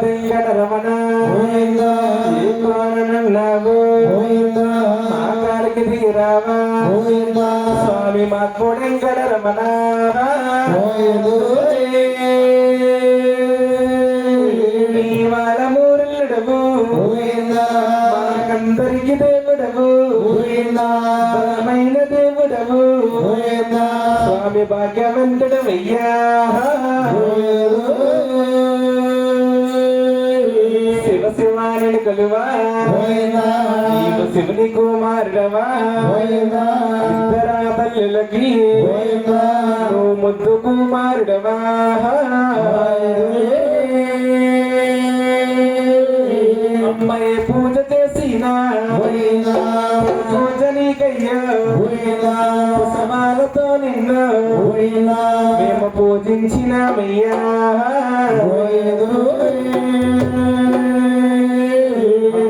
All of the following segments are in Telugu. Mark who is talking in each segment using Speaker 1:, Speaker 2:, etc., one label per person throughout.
Speaker 1: వెంకటరమణ ఏకోనన్నావు మాకాడికి దిగిరావా స్వామి మాత్ముడు వెంకటరమణ నీ వారమూరుడవు మాకందరికి దేవుడవు బలమైన దేవుడవు స్వామి భాగ్యవంతుడవయ్యా శివ శివాని కొలువా నీవు శివుని కుమారుడవా ఇద్దరా తల్లులకి నువ్వు ముద్దు కుమారుడవా అమ్మాయి పూజ చేసిన పూజ నీకయ్యా సమాలతో నిన్ను మేము పూజించినామయ్యా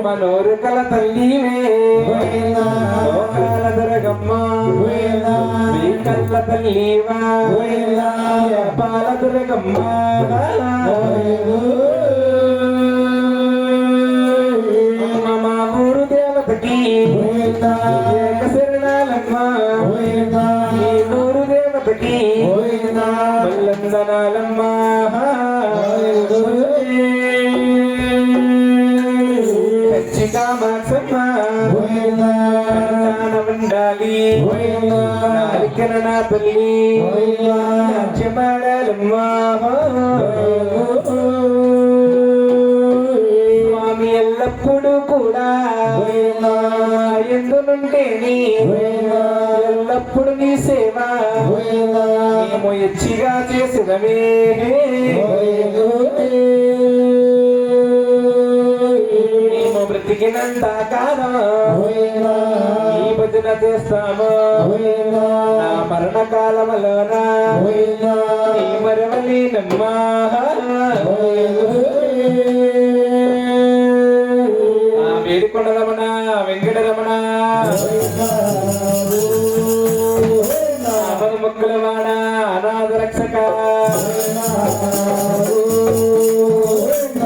Speaker 1: మనోరు కల తల్లివే లోకాల దుర్గమ్మ మీ కళ్ళ తల్లివా పాల దుర్గమ్మ మా ఊరు దేవతకి శరణాలమ్మ ఈ ఊరు దేవతకి మల్లందనాలమ్మ కామాక్షమ్మ ఉండాలి నాలికన నా తల్లి నాట్యమాడాలమ్మ స్వామి ఎల్లప్పుడూ కూడా ఎందునుంటేని ఎల్లప్పుడు నీ సేవ మేము ఎచ్చిగా చేసినవే బ్రతికినంత కాలం ఈ భజన చేస్తాము నా మరణ కాలములోన నీ మరవలేనమ్మా వేడుకొండ రమణ వెంకటరమణ మొక్కుల వాడ అనాథ రక్షక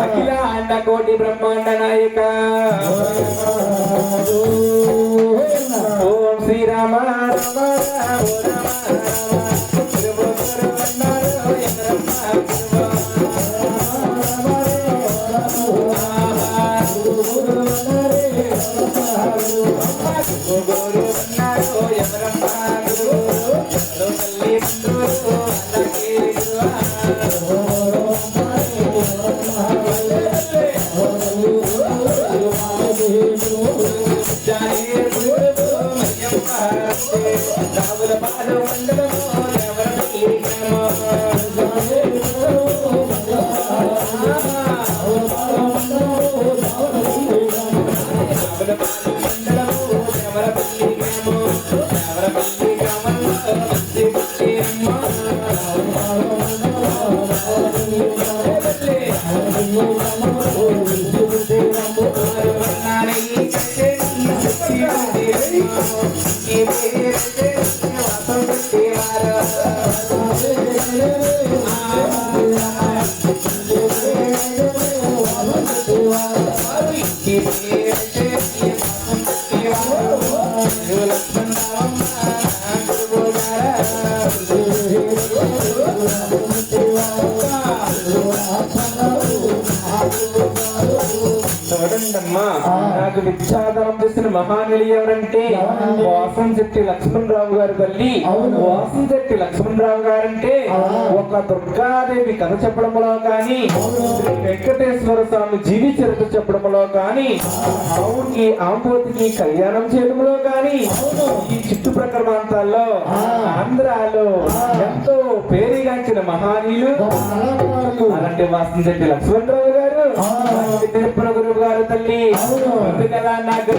Speaker 1: అఖిల అండ కోటి బ్రహ్మాండ నాయక ఓం శ్రీరామ రామ నాకు విద్యాదానం చేసిన మహానీయులు ఎవరంటే వాసంశెట్టి లక్ష్మణరావు గారి తల్లి వాసంశెట్టి లక్ష్మణరావు గారంటే ఒక దుర్గాదేవి కథ చెప్పడంలో కానీ వెంకటేశ్వర స్వామి జీవి చరిత్ర చెప్పడంలో కానీ అవునికి ఆంబోతికి కళ్యాణం చేయడంలో కానీ ఈ చుట్టుప్రక్కల ప్రాంతాల్లో ఆంధ్రాలో ఎంతో పేరుగాంచిన మహానీయులు అలాంటి వాసంశెట్టి లక్ష్మణరావు గారు తిరుపతి గురువు గారు తల్లి అందుకలా నాకు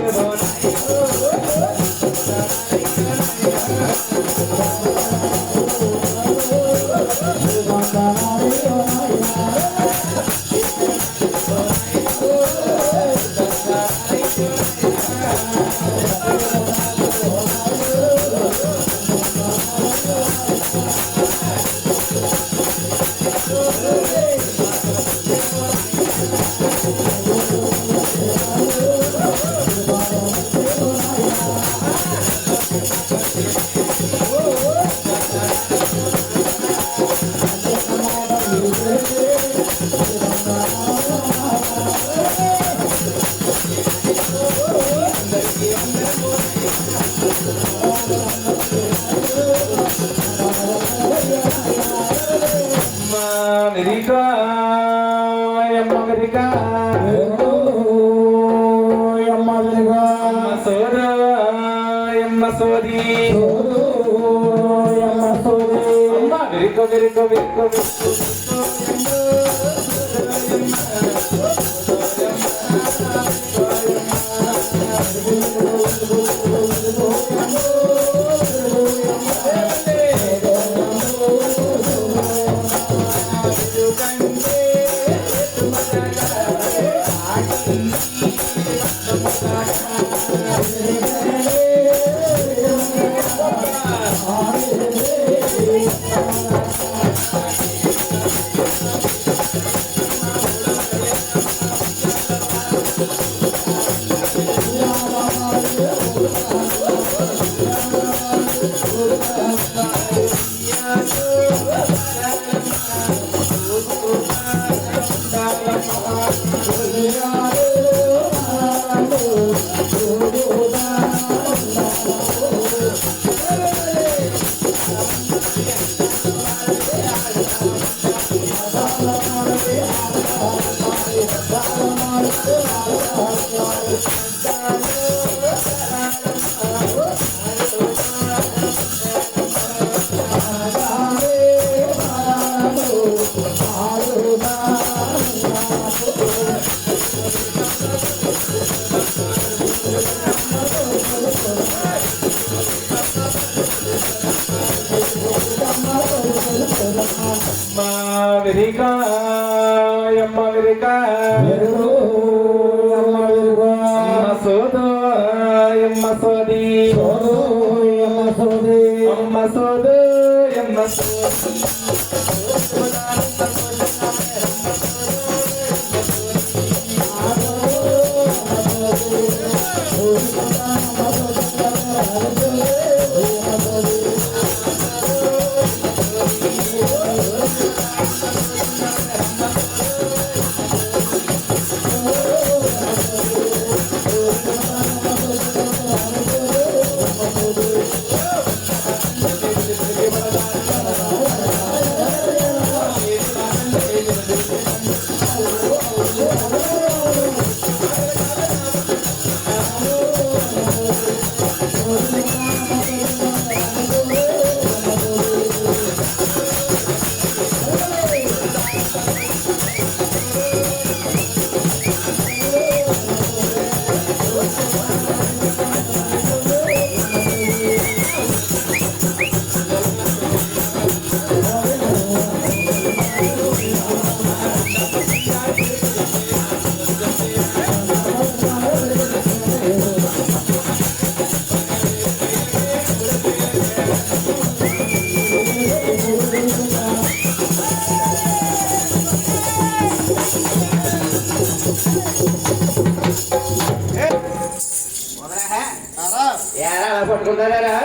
Speaker 1: పట్టుకుంటారా